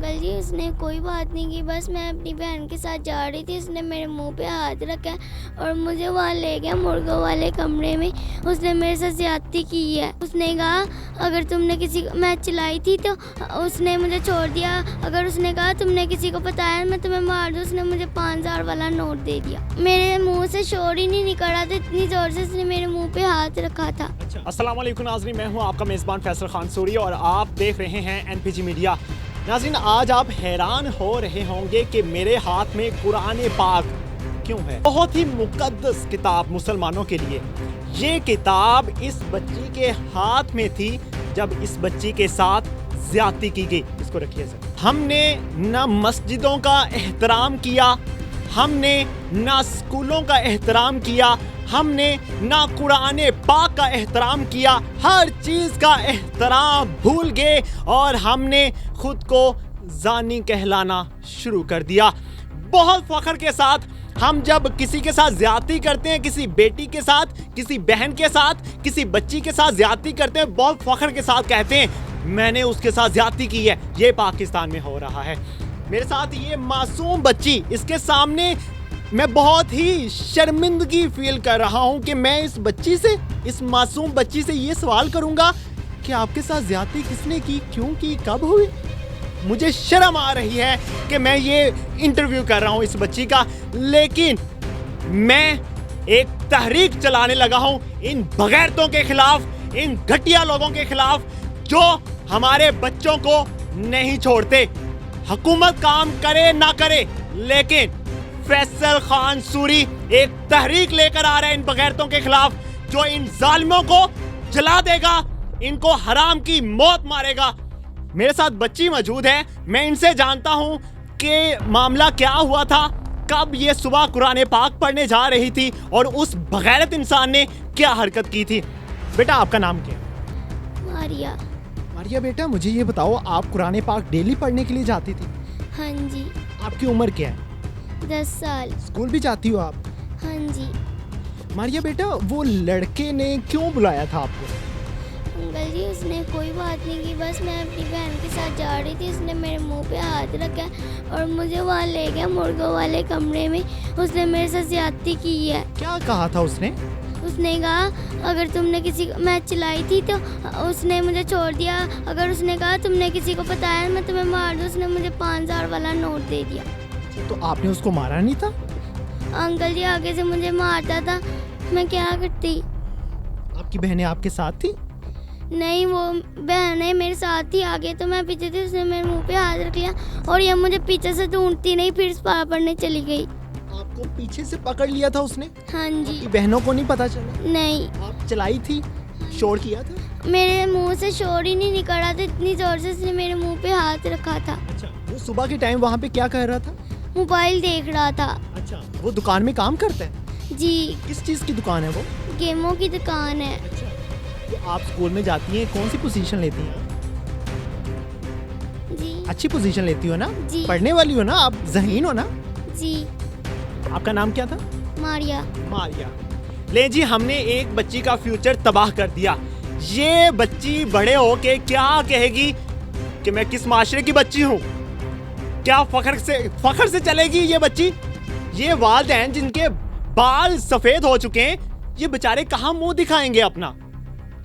Uncle जी उसने कोई बात नहीं की, बस मैं अपनी बहन के साथ जा रही थी, उसने मेरे मुंह पे हाथ रखा और मुझे वहाँ ले गया मुर्गों वाले कमरे में। उसने मेरे साथ ज्यादती की है। उसने कहा अगर तुमने किसी को, मैं चिल्लाई थी तो उसने मुझे छोड़ दिया। अगर उसने कहा तुमने किसी को बताया मैं तुम्हें मार दूँ, उसने मुझे 5,000 वाला नोट दे दिया। मेरे मुँह से शोर ही नहीं निकल रहा था, इतनी जोर से उसने मेरे मुँह पे हाथ रखा था। अस्सलाम वालेकुम नाज़रीन, मैं हूं आपका मेज़बान फैसल खान सूरी और आप देख रहे हैं एनपीजी मीडिया। नाज़रीन, आज आप हैरान हो रहे होंगे कि मेरे हाथ में कुरान पाक क्यों है। बहुत ही मुकद्दस किताब मुसलमानों के लिए। ये किताब इस बच्ची के हाथ में थी जब इस बच्ची के साथ ज्यादती की गई। इसको रखिए सर। हमने ना मस्जिदों का एहतराम किया, हमने ना स्कूलों का एहतराम किया, हमने ना कुरान पाक का एहतराम किया, हर चीज़ का एहतराम भूल गए और हमने खुद को जानी कहलाना शुरू कर दिया। बहुत फख्र के साथ हम जब किसी के साथ ज्यादती करते हैं, किसी बेटी के साथ, किसी बहन के साथ, किसी बच्ची के साथ ज्यादती करते हैं, बहुत फख्र के साथ कहते हैं मैंने उसके साथ ज्यादती की है। ये पाकिस्तान में हो रहा है। मेरे साथ ये मासूम बच्ची, इसके सामने मैं बहुत ही शर्मिंदगी फील कर रहा हूं कि मैं इस बच्ची से, इस मासूम बच्ची से ये सवाल करूंगा कि आपके साथ ज्यादती किसने की, क्यों की, कब हुई। मुझे शर्म आ रही है कि मैं ये इंटरव्यू कर रहा हूं इस बच्ची का, लेकिन मैं एक तहरीक चलाने लगा हूं इन बगैरतों के खिलाफ, इन घटिया लोगों के खिलाफ जो हमारे बच्चों को नहीं छोड़ते। हुकूमत काम करे ना करे, लेकिन फैसल खान सूरी एक तहरीक लेकर आ रहा है इन बगैरतों के खिलाफ जो इन जालिमों को जला देगा, इनको हराम की मौत मारेगा। मेरे साथ बच्ची मौजूद है, मैं इनसे जानता हूं कि मामला क्या हुआ था, कब ये सुबह कुरान पाक पढ़ने जा रही थी और उस बगैरत इंसान ने क्या हरकत की थी। बेटा आपका नाम क्या है? मारिया। मारिया बेटा, मुझे ये बताओ, आप कुरान पाक डेली पढ़ने के लिए जाती थी? हाँ जी। आपकी उम्र क्या है? 10 साल। स्कूल भी जाती हो आप? हाँ जी। मारिया बेटा, वो लड़के ने क्यों बुलाया था आपको? अंकल जी उसने कोई बात नहीं की, बस मैं अपनी बहन के साथ जा रही थी, उसने मेरे मुंह पे हाथ रखा और मुझे वहाँ ले गया मुर्गों वाले कमरे में। उसने मेरे साथ ज्यादती की है। क्या कहा था उसने? उसने कहा अगर तुमने किसी को, मैं चिल्लाई थी तो उसने मुझे छोड़ दिया। अगर उसने कहा तुमने किसी को बताया मैं तुम्हें मार दूँ, उसने मुझे 5,000 वाला नोट दे दिया। तो आपने उसको मारा नहीं था? अंकल जी आगे से मुझे मारता था, मैं क्या करती। आपकी बहनें आपके साथ थी? नहीं, वो बहनें मेरे साथ ही आगे, तो मैं पीछे थी, उसने मेरे मुंह पे हाथ रख लिया और ये मुझे पीछे से ढूंढती नहीं, फिर पारा पड़ने चली गई। आपको पीछे से पकड़ लिया था उसने? हाँ जी। आपकी बहनों को नहीं पता चला? नहीं। आप चलाई थी, शोर किया था? मेरे मुंह से शोर ही नहीं निकल रहा था, इतनी जोर से उसने मेरे मुंह पे हाथ रखा था। अच्छा, वो सुबह के टाइम वहाँ पे क्या कर रहा था? मोबाइल देख रहा था। अच्छा, वो दुकान में काम करता है? जी। किस चीज़ की दुकान है वो? गेमों की दुकान है। अच्छा, तो आप स्कूल में जाती हैं, कौन सी पोजीशन लेती हैं? जी। अच्छी पोजीशन लेती हो ना? जी। पढ़ने वाली हो ना आप, ज़हीन हो ना? जी। आपका नाम क्या था? मारिया। मारिया। ले जी, हमने एक बच्ची का फ्यूचर तबाह कर दिया। ये बच्ची बड़े होके क्या कहेगी कि मैं किस माशरे की बच्ची हूँ? क्या फख्र से चलेगी ये बच्ची? ये वालिदैन जिनके बाल सफेद हो चुके हैं, ये बेचारे कहाँ मुंह दिखाएंगे अपना?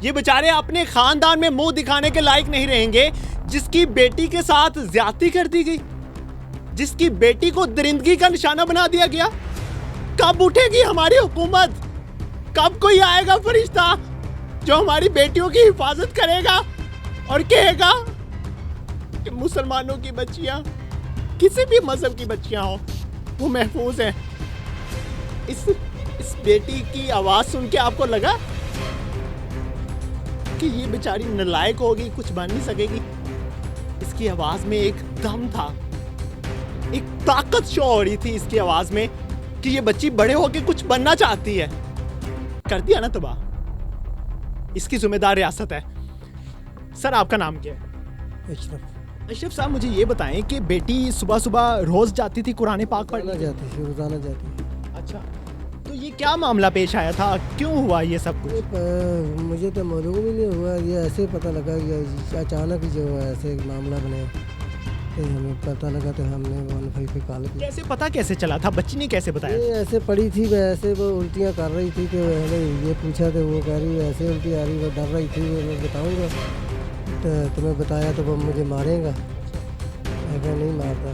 ये बेचारे अपने खानदान में मुंह दिखाने के लायक नहीं रहेंगे। जिसकी बेटी के साथ ज्यादती कर दी गई, जिसकी बेटी को दरिंदगी का निशाना बना दिया गया, कब उठेगी हमारी हुकूमत? कब कोई आएगा फरिश्ता जो हमारी बेटियों की हिफाजत करेगा और कहेगा कि मुसलमानों की बच्चियां, किसी भी मजहब की बच्चियां हो, वो महफूज हैं। इस बेटी की आवाज सुन के आपको लगा कि ये बेचारी नालायक होगी, कुछ बन नहीं सकेगी? इसकी आवाज में एक दम था, एक ताकत शो हो रही थी इसकी आवाज में कि ये बच्ची बड़े होके कुछ बनना चाहती है। कर दिया ना तबाह। इसकी जिम्मेदार रियासत है। सर आपका नाम क्या है? अशरफ। अशरफ साहब, मुझे ये बताएं कि बेटी सुबह सुबह रोज जाती थी कुरान पाक पढ़ने? जाती थी, रोजाना जाती थी। अच्छा, तो ये क्या मामला पेश आया था, क्यों हुआ ये सब कुछ? मुझे तो मालूम ही नहीं हुआ, ये ऐसे पता लगा कि अचानक जो ऐसे मामला बने। तो हमें पता लगा तो हमने 15 पे कॉल किया। कैसे पता कैसे चला था, बच्ची ने कैसे बताया? ये ऐसे पड़ी थी वैसे, वो उल्टियाँ कर रही थी तो मैंने ये पूछा तो वो कह रही ऐसे उल्टी आ रही, वो डर रही थी, वो मैं बताऊँगा तो तुम्हें बताया तो वो मुझे मारेगा। ऐसा नहीं मारता,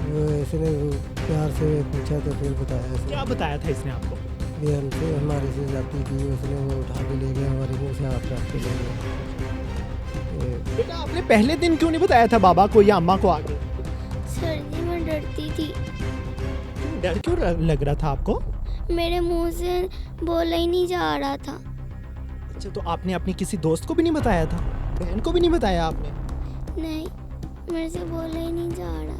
वो ऐसे ने वो प्यार से पूछा तो फिर बताया। ऐसे क्या बताया था इसने आपको? ये हमसे हमारे से जाती थी, उसने वो उठा के ले गया, हमारे मुँह से हाथ रख के ले गया। बेटा आपने पहले दिन क्यों नहीं बताया था बाबा को या अम्मा को आगे? सर जी मैं डरती थी, डर क्यों लग रहा था आपको? मेरे मुंह से बोला ही नहीं जा रहा था। अच्छा, तो आपने अपनी किसी दोस्त को भी नहीं बताया था, बहन को भी नहीं बताया आपने? नहीं, मेरे से बोला ही नहीं जा रहा।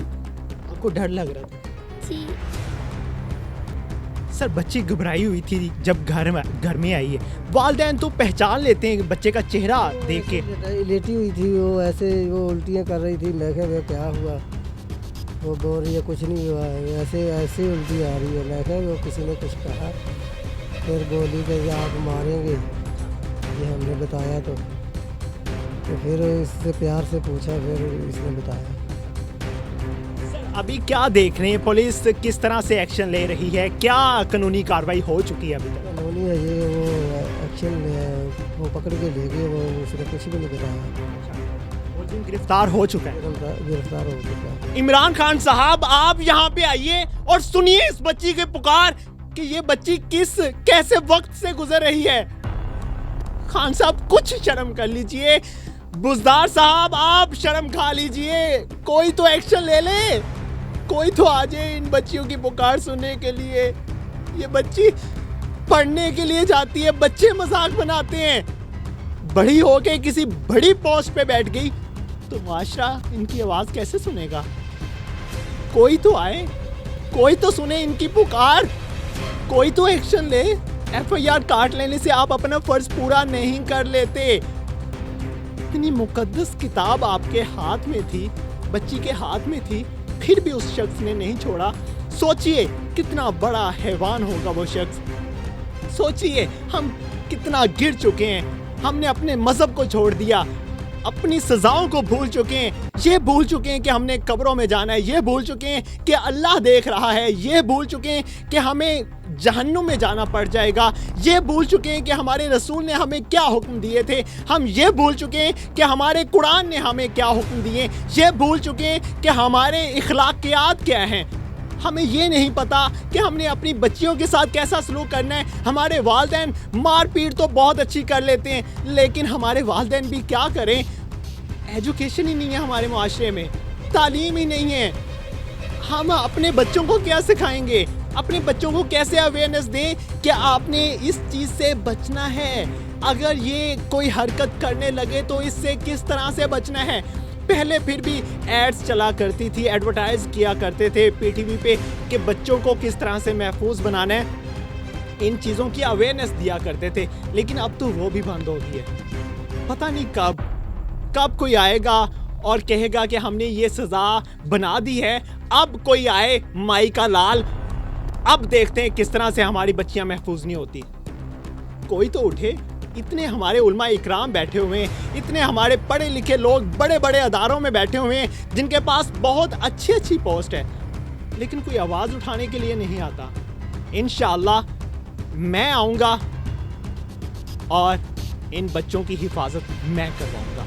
आपको डर लग रहा था? जी सर, बच्ची घबराई हुई थी जब घर में आई है। वालिदैन तो पहचान लेते हैं बच्चे का चेहरा देख के। लेटी हुई थी वो, ऐसे वो उल्टियाँ कर रही थी। मैं कहा क्या हुआ, वो बोल रही है कुछ नहीं हुआ, ऐसे ऐसे उल्टी आ रही है। मैं कहा वो किसी ने कुछ कहा, फिर बोली कि आप मारेंगे, ये हमने बताया तो फिर इससे प्यार से पूछा, फिर इसने बताया। अभी क्या देख रहे हैं, पुलिस किस तरह से एक्शन ले रही है, क्या कानूनी कार्रवाई हो चुकी है अभी तक? कानूनी है ये, वो एक्शन वो पकड़ के ले गए, वो उसने कुछ भी नहीं बताया। वो दिन गिरफ्तार हो चुका है, गिरफ्तार हो चुका है। इमरान खान साहब, आप यहाँ पे आइए और सुनिए इस बच्ची की पुकार कि ये बच्ची कैसे वक्त से गुजर रही है। खान साहब कुछ शर्म कर लीजिए, बुजदार साहब आप शर्म खा लीजिए, कोई तो एक्शन ले ले, कोई तो आ जाए इन बच्चियों की पुकार सुनने के लिए। ये बच्ची पढ़ने के लिए जाती है, बच्चे मजाक बनाते हैं, बड़ी होके किसी बड़ी पोस्ट पे बैठ गई तो माशरा इनकी आवाज कैसे सुनेगा? कोई तो आए, कोई तो सुने इनकी पुकार, कोई तो एक्शन ले। FIR काट लेने से आप अपना फर्ज पूरा नहीं कर लेते। इतनी मुकद्दस किताब आपके हाथ में थी, बच्ची के हाथ में थी, फिर भी उस शख्स ने नहीं छोड़ा। सोचिए कितना बड़ा हैवान होगा वो शख्स। सोचिए हम कितना गिर चुके हैं, हमने अपने मजहब को छोड़ दिया, अपनी सजाओं को भूल चुके हैं, ये भूल चुके हैं कि हमने कब्रों में जाना है, ये भूल चुके हैं कि अल्लाह देख रहा है, ये भूल चुके हैं कि हमें जहन्नुम में जाना पड़ जाएगा, ये भूल चुके हैं कि हमारे रसूल ने हमें क्या हुक्म दिए थे, हम ये भूल चुके हैं कि हमारे कुरान ने हमें क्या हुक्म दिए, ये भूल चुके हैं कि हमारे इखलाकियात क्या हैं। हमें ये नहीं पता कि हमने अपनी बच्चियों के साथ कैसा सलूक करना है। हमारे वालिदैन मार पीट तो बहुत अच्छी कर लेते हैं, लेकिन हमारे वालिदैन भी क्या करें, एजुकेशन ही नहीं है हमारे मुआशरे में, तालीम ही नहीं है। हम अपने बच्चों को क्या सिखाएंगे, अपने बच्चों को कैसे अवेयरनेस दें कि आपने इस चीज़ से बचना है, अगर ये कोई हरकत करने लगे तो इससे किस तरह से बचना है। पहले फिर भी एड्स चला करती थी, एडवर्टाइज किया करते थे PTV पे कि बच्चों को किस तरह से महफूज बनाना है, इन चीज़ों की अवेयरनेस दिया करते थे, लेकिन अब तो वो भी बंद हो गई है। पता नहीं कब कोई आएगा और कहेगा कि हमने ये सज़ा बना दी है, अब कोई आए माई का लाल, अब देखते हैं किस तरह से हमारी बच्चियां महफूज नहीं होती। कोई तो उठे। इतने हमारे उलमा इकराम बैठे हुए हैं, इतने हमारे पढ़े लिखे लोग बड़े बड़े अदारों में बैठे हुए हैं जिनके पास बहुत अच्छी पोस्ट है, लेकिन कोई आवाज़ उठाने के लिए नहीं आता। इंशाअल्लाह मैं आऊँगा और इन बच्चों की हिफाजत मैं करवाऊँगा,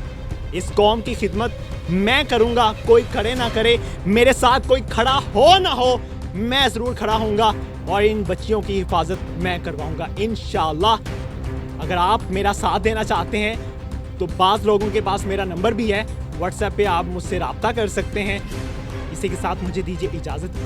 इस कौम की खिदमत मैं करूँगा। कोई करे ना करे, मेरे साथ कोई खड़ा हो ना हो, मैं ज़रूर खड़ा होऊंगा और इन बच्चियों की हिफाजत मैं करवाऊँगा इंशाअल्लाह। अगर आप मेरा साथ देना चाहते हैं तो बाज़ लोगों के पास मेरा नंबर भी है, WhatsApp पे आप मुझसे रब्ता कर सकते हैं। इसी के साथ मुझे दीजिए इजाज़त।